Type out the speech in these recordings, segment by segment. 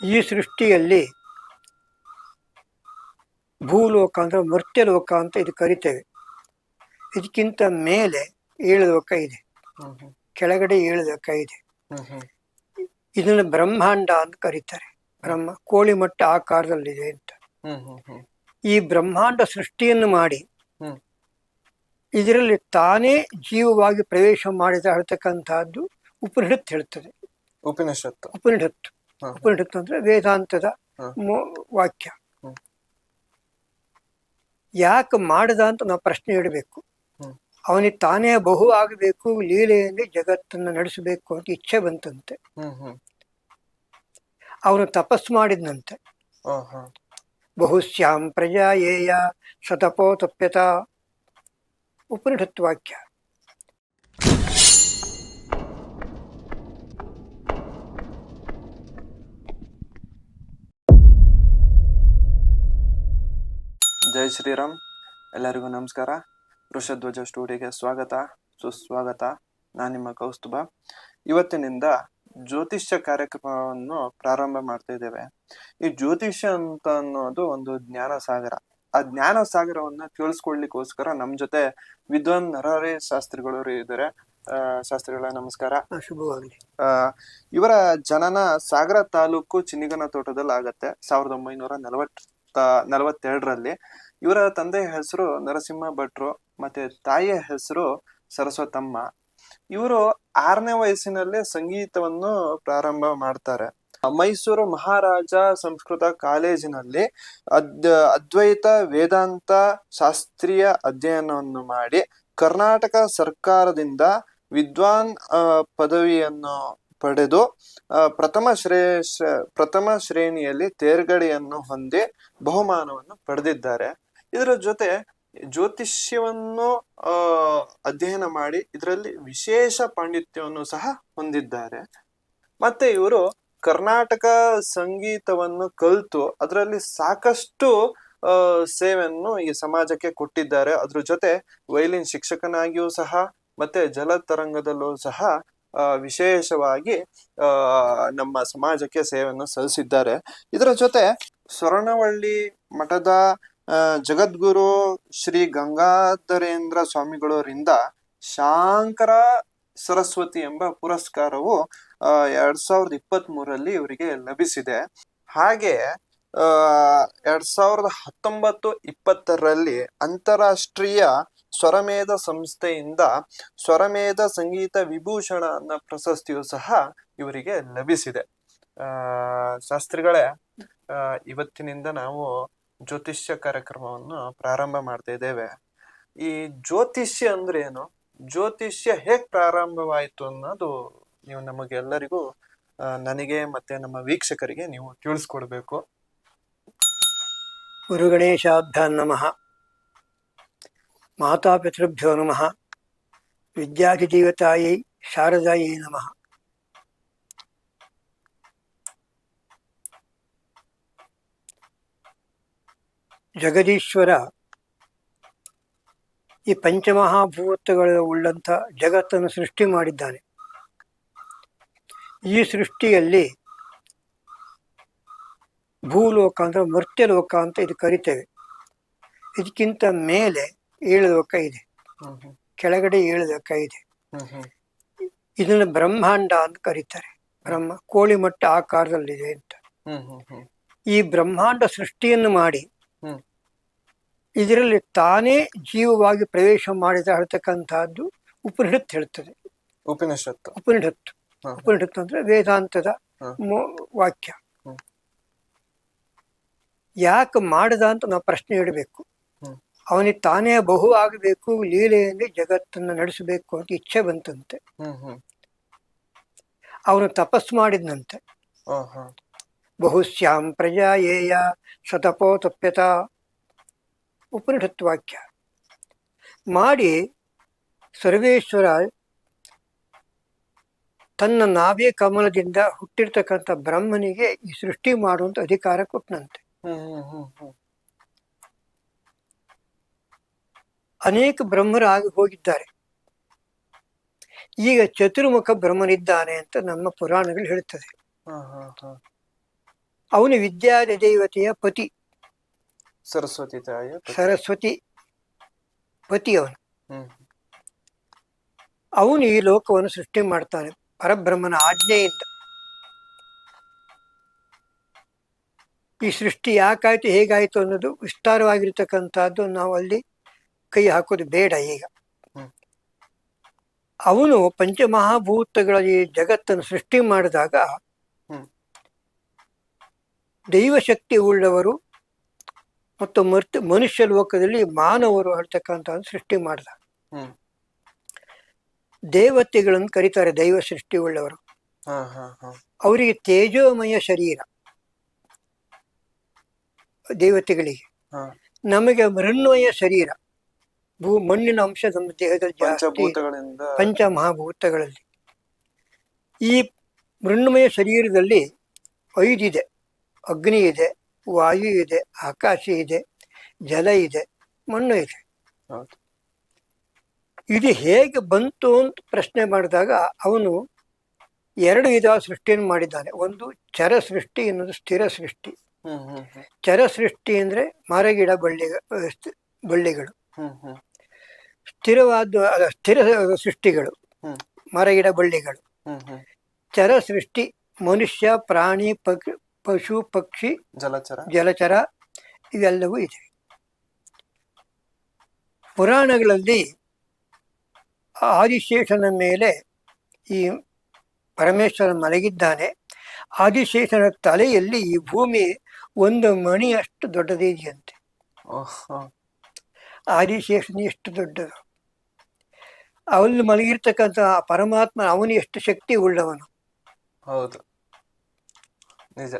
ಈ ಸೃಷ್ಟಿಯಲ್ಲಿ ಭೂಲೋಕ ಅಂದ್ರೆ ಮರ್ತ್ಯಲೋಕ ಅಂತ ಇದು ಕರಿತೇವೆ. ಇದಕ್ಕಿಂತ ಮೇಲೆ 7 ಲೋಕ ಇದೆ, ಕೆಳಗಡೆ 7 ಲೋಕ ಇದೆ. ಇದನ್ನು ಬ್ರಹ್ಮಾಂಡ ಅಂತ ಕರೀತಾರೆ. ಬ್ರಹ್ಮ ಕೋಳಿ ಮಟ್ಟ ಆಕಾರದಲ್ಲಿದೆ ಅಂತ. ಈ ಬ್ರಹ್ಮಾಂಡ ಸೃಷ್ಟಿಯನ್ನು ಮಾಡಿ ಇದರಲ್ಲಿ ತಾನೇ ಜೀವವಾಗಿ ಪ್ರವೇಶ ಮಾಡಿದ ಹೇಳ್ತಕ್ಕಂಥದ್ದು ಉಪನಿಷತ್ ಹೇಳ್ತದೆ. ಉಪನಿಷತ್ತು ಅಂದ್ರೆ ವೇದಾಂತದ ವಾಕ್ಯ. ಯಾಕೆ ಮಾಡಿದ ಅಂತ ನಾವು ಪ್ರಶ್ನೆ ಇಡಬೇಕು. ಅವನಿಗೆ ತಾನೇ ಬಹು ಆಗಬೇಕು, ಲೀಲೆಯಲ್ಲಿ ಜಗತ್ತನ್ನು ನಡೆಸಬೇಕು ಅಂತ ಇಚ್ಛೆ ಬಂತಂತೆ. ಅವನು ತಪಸ್ಸು ಮಾಡಿದ್ನಂತೆ. ಬಹುಶ್ಯಾಂ ಪ್ರಜಾಯೇಯ ಸತಪೋ ತಪ್ಯತ, ಉಪನಿಷತ್ ವಾಕ್ಯ. ಜೈ ಶ್ರೀರಾಮ್. ಎಲ್ಲರಿಗೂ ನಮಸ್ಕಾರ. ವೃಷಧ್ವಜ ಸ್ಟುಡಿಯೋಗೆ ಸ್ವಾಗತ, ಸುಸ್ವಾಗತ. ನಾನು ನಿಮ್ಮ ಕೌಸ್ತುಭ. ಇವತ್ತಿನಿಂದ ಜ್ಯೋತಿಷ್ಯ ಕಾರ್ಯಕ್ರಮವನ್ನು ಪ್ರಾರಂಭ ಮಾಡ್ತಾ ಇದ್ದೇವೆ. ಈ ಜ್ಯೋತಿಷ್ಯ ಅಂತ ಅನ್ನೋದು ಒಂದು ಜ್ಞಾನ ಸಾಗರ. ಆ ಜ್ಞಾನ ಸಾಗರವನ್ನ ಕೇಳಿಸ್ಕೊಳ್ಲಿಕ್ಕೋಸ್ಕರ ನಮ್ ಜೊತೆ ವಿದ್ವಾನ್ ನರಹರಿ ಶಾಸ್ತ್ರಿಗಳು ಇದ್ದಾರೆ. ಶಾಸ್ತ್ರಿಗಳ ನಮಸ್ಕಾರ. ಶುಭವಾಗಲಿ. ಇವರ ಜನನ ಸಾಗರ ತಾಲೂಕು ಚಿನ್ನಿಗನ ತೋಟದಲ್ಲಿ ಆಗತ್ತೆ 1942ರಲ್ಲಿ. ಇವರ ತಂದೆಯ ಹೆಸರು ನರಸಿಂಹ ಭಟ್ರು, ಮತ್ತೆ ತಾಯಿಯ ಹೆಸರು ಸರಸ್ವತಮ್ಮ. ಇವರು 6ನೇ ವಯಸ್ಸಿನಲ್ಲೇ ಸಂಗೀತವನ್ನು ಪ್ರಾರಂಭ ಮಾಡ್ತಾರೆ. ಮೈಸೂರು ಮಹಾರಾಜ ಸಂಸ್ಕೃತ ಕಾಲೇಜಿನಲ್ಲಿ ಅದ್ವೈತ ವೇದಾಂತ ಶಾಸ್ತ್ರೀಯ ಅಧ್ಯಯನವನ್ನು ಮಾಡಿ ಕರ್ನಾಟಕ ಸರ್ಕಾರದಿಂದ ವಿದ್ವಾನ್ ಪದವಿಯನ್ನು ಪಡೆದು ಪ್ರಥಮ ಶ್ರೇಣಿಯಲ್ಲಿ ತೇರ್ಗಡೆಯನ್ನು ಹೊಂದಿ ಬಹುಮಾನವನ್ನು ಪಡೆದಿದ್ದಾರೆ. ಇದರ ಜೊತೆ ಜ್ಯೋತಿಷ್ಯವನ್ನು ಅಧ್ಯಯನ ಮಾಡಿ ಇದರಲ್ಲಿ ವಿಶೇಷ ಪಾಂಡಿತ್ಯವನ್ನು ಸಹ ಹೊಂದಿದ್ದಾರೆ. ಮತ್ತೆ ಇವರು ಕರ್ನಾಟಕ ಸಂಗೀತವನ್ನು ಕಲಿತು ಅದರಲ್ಲಿ ಸಾಕಷ್ಟು ಸೇವೆಯನ್ನು ಈ ಸಮಾಜಕ್ಕೆ ಕೊಟ್ಟಿದ್ದಾರೆ. ಅದ್ರ ಜೊತೆ ವಯಲಿನ್ ಶಿಕ್ಷಕನಾಗಿಯೂ ಸಹ ಮತ್ತೆ ಜಲತರಂಗದಲ್ಲೂ ಸಹ ವಿಶೇಷವಾಗಿ ನಮ್ಮ ಸಮಾಜಕ್ಕೆ ಸೇವೆಯನ್ನು ಸಲ್ಲಿಸಿದ್ದಾರೆ. ಇದರ ಜೊತೆ ಸ್ವರ್ಣವಳ್ಳಿ ಮಠದ ಜಗದ್ಗುರು ಶ್ರೀ ಗಂಗಾಧರೇಂದ್ರ ಸ್ವಾಮಿಗಳವರಿಂದ ಶಾಂಕರ ಸರಸ್ವತಿ ಎಂಬ ಪುರಸ್ಕಾರವು 2023ರಲ್ಲಿ ಇವರಿಗೆ ಲಭಿಸಿದೆ. ಹಾಗೆ 2019-20ರಲ್ಲಿ ಅಂತಾರಾಷ್ಟ್ರೀಯ ಸ್ವರಮೇಧ ಸಂಸ್ಥೆಯಿಂದ ಸ್ವರಮೇಧ ಸಂಗೀತ ವಿಭೂಷಣ ಅನ್ನೋ ಪ್ರಶಸ್ತಿಯು ಸಹ ಇವರಿಗೆ ಲಭಿಸಿದೆ. ಶಾಸ್ತ್ರಿಗಳೇ, ಇವತ್ತಿನಿಂದ ನಾವು ಜ್ಯೋತಿಷ್ಯ ಕಾರ್ಯಕ್ರಮವನ್ನು ಪ್ರಾರಂಭ ಮಾಡ್ತಾ ಇದ್ದೇವೆ. ಈ ಜ್ಯೋತಿಷ್ಯ ಅಂದ್ರೆ ಏನು, ಜ್ಯೋತಿಷ್ಯ ಹೇಗ್ ಪ್ರಾರಂಭವಾಯಿತು ಅನ್ನೋದು ನೀವು ನಮಗೆಲ್ಲರಿಗೂ, ನನಗೆ ಮತ್ತೆ ನಮ್ಮ ವೀಕ್ಷಕರಿಗೆ ನೀವು ತಿಳಿಸ್ಕೊಡ್ಬೇಕು. ಗುರು ಗಣೇಶಾಭ್ಯಾಂ ನಮಃ. ಮಾತಾಪಿತೃಭ್ಯೋ ನಮಃ. ವಿದ್ಯಾಧಿದೇವತಾಯೈ ಶಾರದಾಯೈ ನಮಃ. ಜಗದೀಶ್ವರ ಈ ಪಂಚಮಹಾಭೂತಗಳ ಉಳ್ಳಂಥ ಜಗತ್ತನ್ನು ಸೃಷ್ಟಿ ಮಾಡಿದ್ದಾನೆ. ಈ ಸೃಷ್ಟಿಯಲ್ಲಿ ಭೂಲೋಕ ಅಂದ್ರೆ ಮರ್ತ್ಯಲೋಕ ಅಂತ ಇದು ಕರಿತೇವೆ. ಇದಕ್ಕಿಂತ ಮೇಲೆ 7 ಲೋಕ ಇದೆ, ಕೆಳಗಡೆ 7 ಲೋಕ ಇದೆ. ಇದನ್ನು ಬ್ರಹ್ಮಾಂಡ ಅಂತ ಕರೀತಾರೆ. ಬ್ರಹ್ಮ ಕೋಳಿ ಮಟ್ಟ ಆಕಾರದಲ್ಲಿದೆ ಅಂತ. ಈ ಬ್ರಹ್ಮಾಂಡ ಸೃಷ್ಟಿಯನ್ನು ಮಾಡಿ ಇದರಲ್ಲಿ ತಾನೇ ಜೀವವಾಗಿ ಪ್ರವೇಶ ಮಾಡಿದ ಹೇಳ್ತಕ್ಕಂಥದ್ದು ಉಪನಿಷತ್ ಹೇಳ್ತದೆ. ಉಪನಿಷತ್ತು ಅಂದ್ರೆ ವೇದಾಂತದ ವಾಕ್ಯ. ಯಾಕೆ ಮಾಡಿದ ಅಂತ ನಾವು ಪ್ರಶ್ನೆ ಇಡಬೇಕು. ಅವನಿಗೆ ತಾನೇ ಬಹು ಆಗಬೇಕು, ಲೀಲೆಯಲ್ಲಿ ಜಗತ್ತನ್ನು ನಡೆಸಬೇಕು ಅಂತ ಇಚ್ಛೆ ಬಂತಂತೆ. ಅವನು ತಪಸ್ಸು ಮಾಡಿದ್ನಂತೆ. ಬಹುಶ್ಯಾಂ ಪ್ರಜಾಯೇಯ ಸತಪೋ ತಪ್ಯತ, ಉಪನಿಷತ್ ವಾಕ್ಯ. ಮಾಡಿ ಸರ್ವೇಶ್ವರ ತನ್ನ ನಾಭಿ ಕಮಲದಿಂದ ಹುಟ್ಟಿರ್ತಕ್ಕಂಥ ಬ್ರಹ್ಮನಿಗೆ ಈ ಸೃಷ್ಟಿ ಮಾಡುವಂತ ಅಧಿಕಾರ ಕೊಟ್ಟನಂತೆ. ಅನೇಕ ಬ್ರಹ್ಮರಾಗಿ ಹೋಗಿದ್ದಾರೆ. ಈಗ ಚತುರ್ಮುಖ ಬ್ರಹ್ಮನಿದ್ದಾನೆ ಅಂತ ನಮ್ಮ ಪುರಾಣಗಳು ಹೇಳ್ತದೆ. ಅವನು ವಿದ್ಯಾದೇವತೆಯ ಪತಿ, ಸರಸ್ವತಿ ತಾಯಿಯ ಪತಿ. ಸರಸ್ವತಿ ಪತಿ ಅವನು. ಹ್ಮ್ ಅವನು ಈ ಲೋಕವನ್ನು ಸೃಷ್ಟಿ ಮಾಡ್ತಾನೆ ಪರಬ್ರಹ್ಮನ ಆಜ್ಞೆಯಿಂದ. ಈ ಸೃಷ್ಟಿ ಯಾಕಾಯ್ತು ಹೇಗಾಯ್ತು ಅನ್ನೋದು ವಿಸ್ತಾರವಾಗಿರ್ತಕ್ಕಂಥದ್ದು ನಾವು ಅಲ್ಲಿ ಕೈ ಹಾಕೋದು ಬೇಡ ಈಗ. ಅವನು ಪಂಚಮಹಾಭೂತಗಳ ಈ ಜಗತ್ತನ್ನು ಸೃಷ್ಟಿ ಮಾಡಿದಾಗ ದೈವಶಕ್ತಿ ಉಳ್ಳವರು ಮತ್ತು ಮನುಷ್ಯ ಲೋಕದಲ್ಲಿ ಮಾನವರು ಹೇಳ್ತಕ್ಕಂಥದ್ದು ಸೃಷ್ಟಿ ಮಾಡಿದ. ದೇವತೆಗಳನ್ನು ಕರೀತಾರೆ ದೈವ ಸೃಷ್ಟಿ ಉಳ್ಳವರು. ಅವರಿಗೆ ತೇಜೋಮಯ ಶರೀರ ದೇವತೆಗಳಿಗೆ, ನಮಗೆ ಮೃಣ್ಮಯ ಶರೀರ, ಮಣ್ಣಿನ ಅಂಶ ನಮ್ಮ ದೇಹದಲ್ಲಿ ಜಾಸ್ತಿ ಪಂಚಮಹಾಭೂತಗಳಲ್ಲಿ. ಈ ಮೃಣ್ಮಯ ಶರೀರದಲ್ಲಿ 5 ಇದೆ. ಅಗ್ನಿ ಇದೆ, ವಾಯು ಇದೆ, ಆಕಾಶ ಇದೆ, ಜಲ ಇದೆ, ಮಣ್ಣು ಇದೆ. ಇದು ಹೇಗೆ ಬಂತು ಅಂತ ಪ್ರಶ್ನೆ ಮಾಡಿದಾಗ ಅವನು 2 ವಿಧ ಸೃಷ್ಟಿಯನ್ನು ಮಾಡಿದ್ದಾನೆ. ಒಂದು ಚರ ಸೃಷ್ಟಿ, ಇನ್ನೊಂದು ಸ್ಥಿರ ಸೃಷ್ಟಿ. ಚರ ಸೃಷ್ಟಿ ಅಂದ್ರೆ ಮರಗಿಡ ಬಳ್ಳಿಗಳು, ಸ್ಥಿರ ಸೃಷ್ಟಿಗಳು ಮರಗಿಡ ಬಳ್ಳಿಗಳು. ಚರ ಸೃಷ್ಟಿ ಮನುಷ್ಯ, ಪ್ರಾಣಿ, ಪಶು, ಪಕ್ಷಿ, ಜಲಚರ ಇವೆಲ್ಲವೂ ಇದೆ. ಪುರಾಣಗಳಲ್ಲಿ ಆದಿಶೇಷನ ಮೇಲೆ ಈ ಪರಮೇಶ್ವರ ಮಲಗಿದ್ದಾನೆ. ಆದಿಶೇಷನ ತಲೆಯಲ್ಲಿ ಈ ಭೂಮಿ 1 ಮಣಿಯಷ್ಟು ದೊಡ್ಡದಿದೆಯಂತೆ. ಆದಿಶೇಷನ ಎಷ್ಟು ದೊಡ್ಡದು. ಅವಲ್ಲಿ ಮಲಗಿರ್ತಕ್ಕಂಥ ಪರಮಾತ್ಮ ಅವನು ಎಷ್ಟು ಶಕ್ತಿ ಉಳ್ಳವನು. ಹೌದು, ನಿಜ.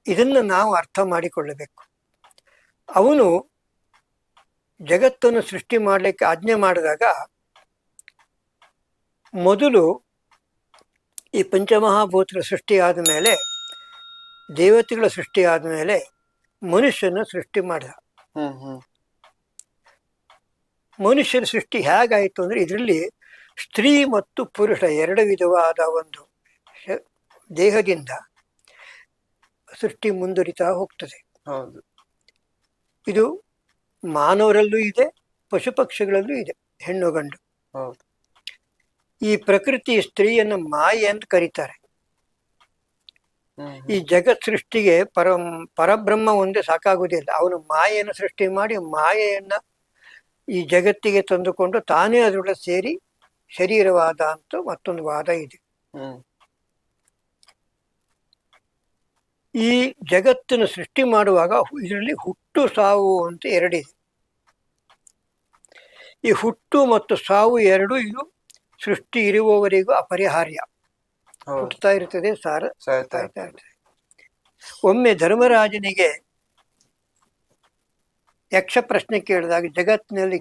ಇದನ್ನು ನಾವು ಅರ್ಥ ಮಾಡಿಕೊಳ್ಳಬೇಕು. ಅವನು ಜಗತ್ತನ್ನು ಸೃಷ್ಟಿ ಮಾಡಲಿಕ್ಕೆ ಆಜ್ಞೆ ಮಾಡಿದಾಗ ಮೊದಲು ಈ ಪಂಚಮಹಾಭೂತಗಳ ಸೃಷ್ಟಿ ಆದ ಮೇಲೆ, ದೇವತೆಗಳ ಸೃಷ್ಟಿ ಆದ ಮೇಲೆ ಮನುಷ್ಯನ ಸೃಷ್ಟಿ ಮಾಡಿದ. ಮನುಷ್ಯನ ಸೃಷ್ಟಿ ಹೇಗಾಯಿತು ಅಂದ್ರೆ ಇದರಲ್ಲಿ ಸ್ತ್ರೀ ಮತ್ತು ಪುರುಷ 2 ವಿಧವಾದ ಒಂದು ದೇಹದಿಂದ ಸೃಷ್ಟಿ ಮುಂದುವರಿತಾ ಹೋಗ್ತದೆ. ಇದು ಮಾನವರಲ್ಲೂ ಇದೆ, ಪಶು ಪಕ್ಷಿಗಳಲ್ಲೂ ಇದೆ, ಹೆಣ್ಣು ಗಂಡು. ಈ ಪ್ರಕೃತಿ ಸ್ತ್ರೀಯನ್ನು ಮಾಯೆ ಅಂತ ಕರೀತಾರೆ. ಈ ಜಗತ್ ಸೃಷ್ಟಿಗೆ ಪರಬ್ರಹ್ಮ ಒಂದೇ ಸಾಕಾಗುವುದಿಲ್ಲ. ಅವನು ಮಾಯೆಯನ್ನು ಸೃಷ್ಟಿ ಮಾಡಿ ಮಾಯೆಯನ್ನ ಈ ಜಗತ್ತಿಗೆ ತಂದುಕೊಂಡು ತಾನೇ ಅದರೊಳಗೆ ಸೇರಿ ಶರೀರವಾದ ಅಂತ ಮತ್ತೊಂದು ವಾದ ಇದೆ. ಈ ಜಗತ್ತನ್ನು ಸೃಷ್ಟಿ ಮಾಡುವಾಗ ಇದರಲ್ಲಿ ಹುಟ್ಟು ಸಾವು ಅಂತ 2 ಇದೆ. ಈ ಹುಟ್ಟು ಮತ್ತು ಸಾವು 2 ಇದು ಸೃಷ್ಟಿ ಇರುವವರೆಗೂ ಅಪರಿಹಾರ್ಯ. ಹುಟ್ಟುತ್ತಾ ಇರ್ತದೆ, ಸಾಯ್ತಾ ಇರ್ತದೆ. ಒಮ್ಮೆ ಧರ್ಮರಾಜನಿಗೆ ಯಕ್ಷ ಪ್ರಶ್ನೆ ಕೇಳಿದಾಗ ಜಗತ್ತಿನಲ್ಲಿ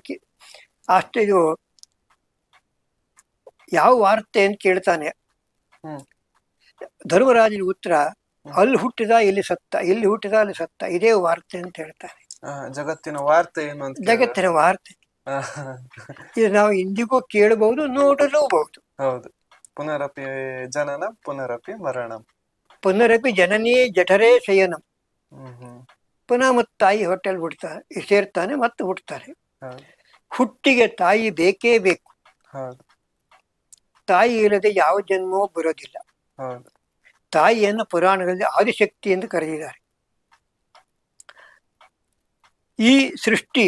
ಇದು ಯಾವ ವಾರ್ತೆ ಅಂತ ಕೇಳ್ತಾನೆ. ಧರ್ಮರಾಜನ ಉತ್ತರ, ಅಲ್ಲಿ ಹುಟ್ಟಿದ ಇಲ್ಲಿ ಸತ್ತ, ಇಲ್ಲಿ ಹುಟ್ಟಿದ ಅಲ್ಲಿ ಸತ್ತ, ಇದೇ ವಾರ್ತೆ ಅಂತ ಹೇಳ್ತಾನೆ. ಜಗತ್ತಿನ ವಾರ್ತೆ ಏನು ಅಂತ. ಜಗತ್ತಿನ ವಾರ್ತೆ ಇದು ನಾವು ಇಂದಿಗೂ ಕೇಳಬಹುದು, ನೋಡಲೂಬಹುದು. ಹೌದು. ಪುನರಪಿ ಜನನ ಪುನರಪಿ ಮರಣಂ, ಪುನರಪಿ ಜನನೇ ಜಠರೇ ಶಯನಂ. ಪುನಃ ಮತ್ತೆ ತಾಯಿ ಹೊಟ್ಟೆಲ್ ಸೇರ್ತಾನೆ, ಮತ್ತೆ ಹುಟ್ಟುತ್ತಾರೆ. ಹುಟ್ಟಿಗೆ ತಾಯಿ ಬೇಕೇ ಬೇಕು. ತಾಯಿ ಇಲ್ಲದೆ ಯಾವ ಜನ್ಮವೂ ಬರೋದಿಲ್ಲ. ತಾಯಿಯನ್ನು ಪುರಾಣಗಳಲ್ಲಿ ಆದಿಶಕ್ತಿ ಎಂದು ಕರೆದಿದ್ದಾರೆ. ಈ ಸೃಷ್ಟಿ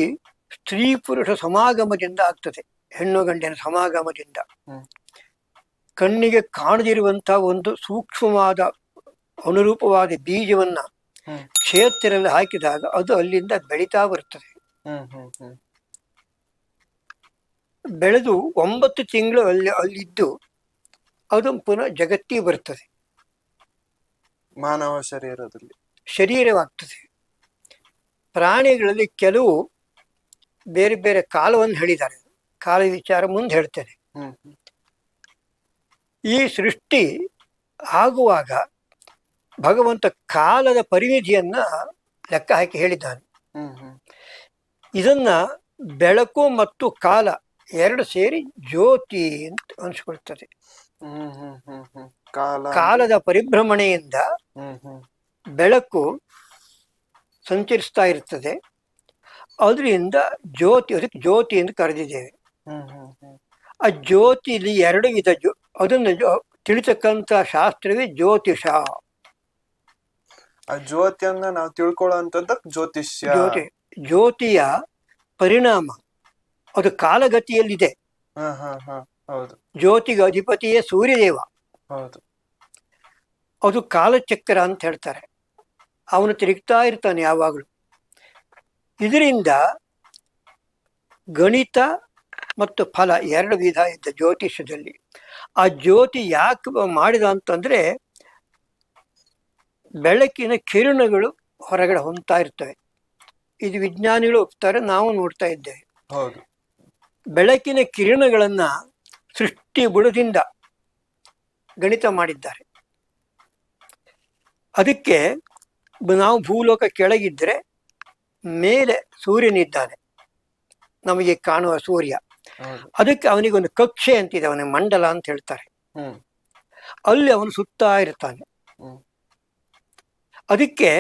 ಸ್ತ್ರೀ ಪುರುಷ ಸಮಾಗಮದಿಂದ ಆಗ್ತದೆ, ಹೆಣ್ಣು ಗಂಡಿನ ಸಮಾಗಮದಿಂದ. ಕಣ್ಣಿಗೆ ಕಾಣದಿರುವಂತಹ ಒಂದು ಸೂಕ್ಷ್ಮವಾದ ಅನುರೂಪವಾದ ಬೀಜವನ್ನ ಕ್ಷೇತ್ರದಲ್ಲಿ ಹಾಕಿದಾಗ ಅದು ಅಲ್ಲಿಂದ ಬೆಳೀತಾ ಬರ್ತದೆ. ಬೆಳೆದು 9 ತಿಂಗಳು ಅಲ್ಲಿದ್ದು ಅದು ಪುನಃ ಜಗತ್ತಿಗೆ ಬರ್ತದೆ, ಮಾನವ ಶರೀರವಾಗ್ತದೆ. ಪ್ರಾಣಿಗಳಲ್ಲಿ ಕೆಲವು ಬೇರೆ ಬೇರೆ ಕಾಲವನ್ನು ಹೇಳಿದ್ದಾರೆ. ಕಾಲ ವಿಚಾರ ಮುಂದೆ ಹೇಳ್ತೇನೆ. ಈ ಸೃಷ್ಟಿ ಆಗುವಾಗ ಭಗವಂತ ಕಾಲದ ಪರಿಮಿತಿಯನ್ನ ಲೆಕ್ಕ ಹಾಕಿ ಹೇಳಿದ್ದಾನೆ. ಇದನ್ನ ಬೆಳಕು ಮತ್ತು ಕಾಲ 2 ಸೇರಿ ಜ್ಯೋತಿ ಅಂತ ಅನಿಸ್ಕೊಳ್ತದೆ. ಕಾಲದ ಪರಿಭ್ರಮಣೆಯಿಂದ ಬೆಳಕು ಸಂಚರಿಸ್ತಾ ಇರ್ತದೆ. ಅದರಿಂದ ಅದಕ್ಕೆ ಜ್ಯೋತಿ ಎಂದು ಕರೆದಿದ್ದೇವೆ. ಆ ಜ್ಯೋತಿಲಿ 2 ವಿಧ. ಅದನ್ನು ತಿಳಿತಕ್ಕಂಥ ಶಾಸ್ತ್ರವೇ ಜ್ಯೋತಿಷ. ಆ ಜ್ಯೋತಿಯನ್ನ ನಾವು ತಿಳ್ಕೊಳ್ಳುವಂಥದ್ದು ಜ್ಯೋತಿಷ್ಯ. ಜ್ಯೋತಿಯ ಪರಿಣಾಮ ಅದು ಕಾಲಗತಿಯಲ್ಲಿದೆ. ಹೌದು. ಜ್ಯೋತಿಗೆ ಅಧಿಪತಿಯೇ ಸೂರ್ಯದೇವ. ಹೌದು. ಅದು ಕಾಲಚಕ್ರ ಅಂತ ಹೇಳ್ತಾರೆ. ಅವನು ತಿರುಗ್ತಾ ಇರ್ತಾನೆ ಯಾವಾಗಲೂ. ಇದರಿಂದ ಗಣಿತ ಮತ್ತು ಫಲ 2 ವಿಧ ಇದ್ದ ಜ್ಯೋತಿಷದಲ್ಲಿ. ಆ ಜ್ಯೋತಿ ಯಾಕೆ ಮಾಡಿದ ಅಂತಂದ್ರೆ ಬೆಳಕಿನ ಕಿರಣಗಳು ಹೊರಗಡೆ ಹೊಂದ್ತಾ ಇರ್ತವೆ. ಇದು ವಿಜ್ಞಾನಿಗಳು ಒಪ್ತಾರೆ, ನಾವು ನೋಡ್ತಾ ಇದ್ದೇವೆ. ಬೆಳಕಿನ ಕಿರಣಗಳನ್ನ ಸೃಷ್ಟಿ ಬುಡದಿಂದ ಗಣಿತ ಮಾಡಿದ್ದಾರೆ. ಅದಕ್ಕೆ ನಾವು ಭೂಲೋಕ ಕೆಳಗಿದ್ರೆ ಮೇಲೆ ಸೂರ್ಯನಿದ್ದಾನೆ, ನಮಗೆ ಕಾಣುವ ಸೂರ್ಯ. ಅದಕ್ಕೆ ಅವನಿಗೊಂದು ಕಕ್ಷೆ ಅಂತಿದೆ, ಅವನಿಗೆ ಮಂಡಲ ಅಂತ ಹೇಳ್ತಾರೆ. ಅಲ್ಲಿ ಅವನು ಸುತ್ತಾ ಇರ್ತಾನೆ. ಅದಕ್ಕೆ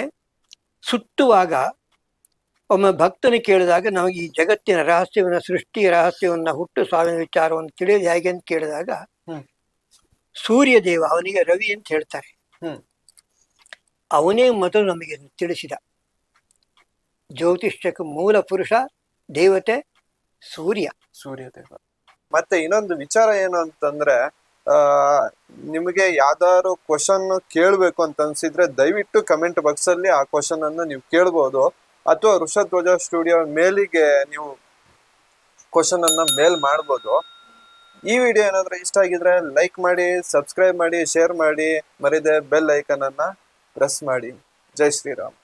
ಸುತ್ತುವಾಗ ಒಮ್ಮೆ ಭಕ್ತನ ಕೇಳಿದಾಗ ನಮಗೆ ಈ ಜಗತ್ತಿನ ರಹಸ್ಯವನ್ನು, ಸೃಷ್ಟಿಯ ರಹಸ್ಯವನ್ನ, ಹುಟ್ಟು ಸಾವಿನ ವಿಚಾರವನ್ನು ತಿಳಿಯೋದು ಹೇಗೆ ಅಂತ ಕೇಳಿದಾಗ ಸೂರ್ಯ ದೇವ, ಅವನಿಗೆ ರವಿ ಅಂತ ಹೇಳ್ತಾರೆ. ಅವನೇ ಮೊದಲು ನಮಗೆ ತಿಳಿಸಿದ. ಜ್ಯೋತಿಷ್ಯಕ್ಕೆ ಮೂಲ ಪುರುಷ ದೇವತೆ ಸೂರ್ಯ ದೇವ. ಮತ್ತೆ ಇನ್ನೊಂದು ವಿಚಾರ ಏನು ಅಂತಂದ್ರೆ, ನಿಮಗೆ ಯಾವ್ದಾದ್ರು ಕ್ವಶನ್ ಕೇಳಬೇಕು ಅಂತ ಅನ್ಸಿದ್ರೆ ದಯವಿಟ್ಟು ಕಮೆಂಟ್ ಬಾಕ್ಸ್ ಅಲ್ಲಿ ಆ ಕ್ವಶನ್ ಅನ್ನು ನೀವು ಕೇಳ್ಬೋದು. ಅಥವಾ ವೃಷಧ್ವಜ ಸ್ಟುಡಿಯೋ ಮೇಲಿಗೆ ನೀವು ಕ್ವಶನ್ ಅನ್ನ ಮೇಲ್ ಮಾಡ್ಬೋದು. ಈ ವಿಡಿಯೋ ಏನಾದ್ರೂ ಇಷ್ಟ ಆಗಿದ್ರೆ ಲೈಕ್ ಮಾಡಿ, ಸಬ್ಸ್ಕ್ರೈಬ್ ಮಾಡಿ, ಶೇರ್ ಮಾಡಿ, ಮರಿದೆ ಬೆಲ್ ಐಕನ್ ಅನ್ನ ಪ್ರೆಸ್ ಮಾಡಿ. ಜೈ ಶ್ರೀರಾಮ್.